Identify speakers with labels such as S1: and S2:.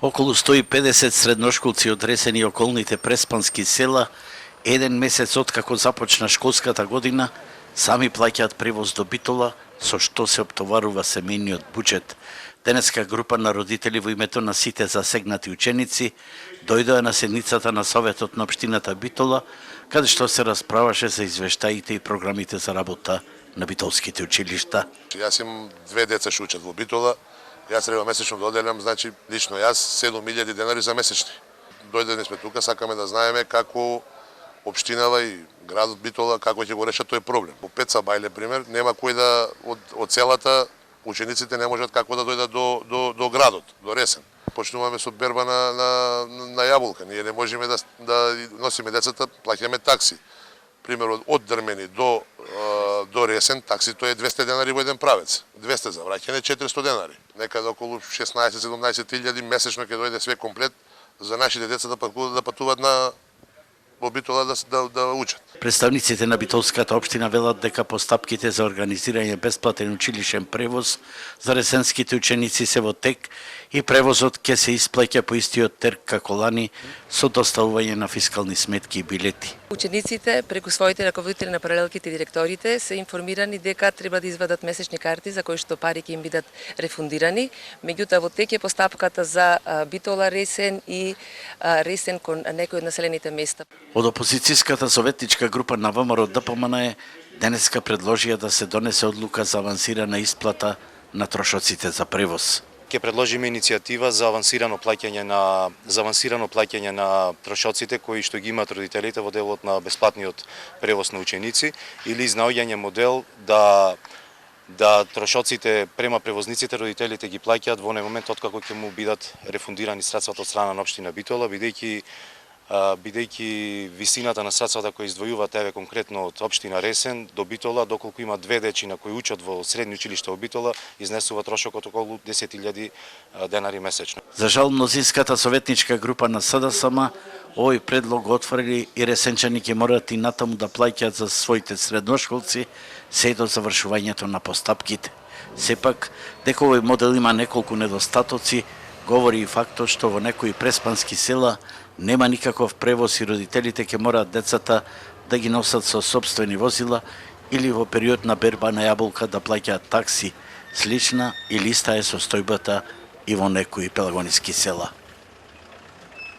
S1: Околу 150 средношколци од Ресен и околните преспански села, еден месец откако започна школската година, сами плаќаат превоз до Битола, со што се оптоварува семејниот буџет. Денеска група на родители во името на сите засегнати ученици дојдоа на седницата на Советот на општината Битола, каде што се расправаше за извештаите и програмите за работа на битолските училишта.
S2: Јас имам две деца што учат во Битола. Јас треба месечно да оделям, значи лично јас 7.000 денари за месечни. Дојдени сме тука, сакаме да знаеме како општинава и градот Битола како ќе го решат тој проблем. По Пеца Бајле пример, нема кој да од селата учениците не можат како да дојдат до градот, до Ресен. Почнуваме со берба на јаболка. Ние не можеме да носиме децата, плаќаме такси. Пример од Дрмени до Ресен, таксито е 200 денари во еден правец. 200 за враќање, 400 денари. Некаде околу 16-17 месечно ќе дојде све комплет за нашите деца да патуваат во Битола да учат.
S1: Представниците на Битолската општина велат дека постапките за организирање бесплатен училишен превоз за ресенските ученици се во тек и превозот ќе се исплаќа по истиот терк како лани со доставување на фискални сметки и билети.
S3: Учениците преку своите раководители на паралелките и директорите се информирани дека треба да извадат месечни карти за кои што пари ќе им бидат рефундирани. Меѓутоа во тек е постапката за Битола, Ресен и Ресен кон некои од населените места.
S1: Од опозицијската советничка група на ВМРО ДПМН денеска предложија да се донесе одлука за авансирана исплата на трошоците за превоз.
S4: Ќе предложиме иницијатива за авансирано плаќање на трошоците кои што ги имаат родителите во делот на бесплатниот превоз на ученици или изнаоѓање модел да трошоците према превозниците родителите ги плаќаат во оној момент откако ќе му бидат рефундирани средствата од страна на општина Битола, бидејќи висината на средствата кои издвојуваат еве конкретно од општина Ресен до Битола, доколку има две дечина кои учат во средни училишта во Битола, изнесува трошокот околу 10.000 денари месечно.
S1: За жал, мнозинската советничка група на СДСМ овој предлог отфрли и ресенчани ќе морат и натаму да плаќаат за своите средношколци се до завршувањето на постапките. Сепак, дека овој модел има неколку недостатоци, говори и фактот што во некои преспански села нема никаков превоз и родителите ќе мораат децата да ги носат со сопствени возила или во период на берба на јаболка да плаќаат такси. Слична или иста е состојбата и во некои пелагониски села.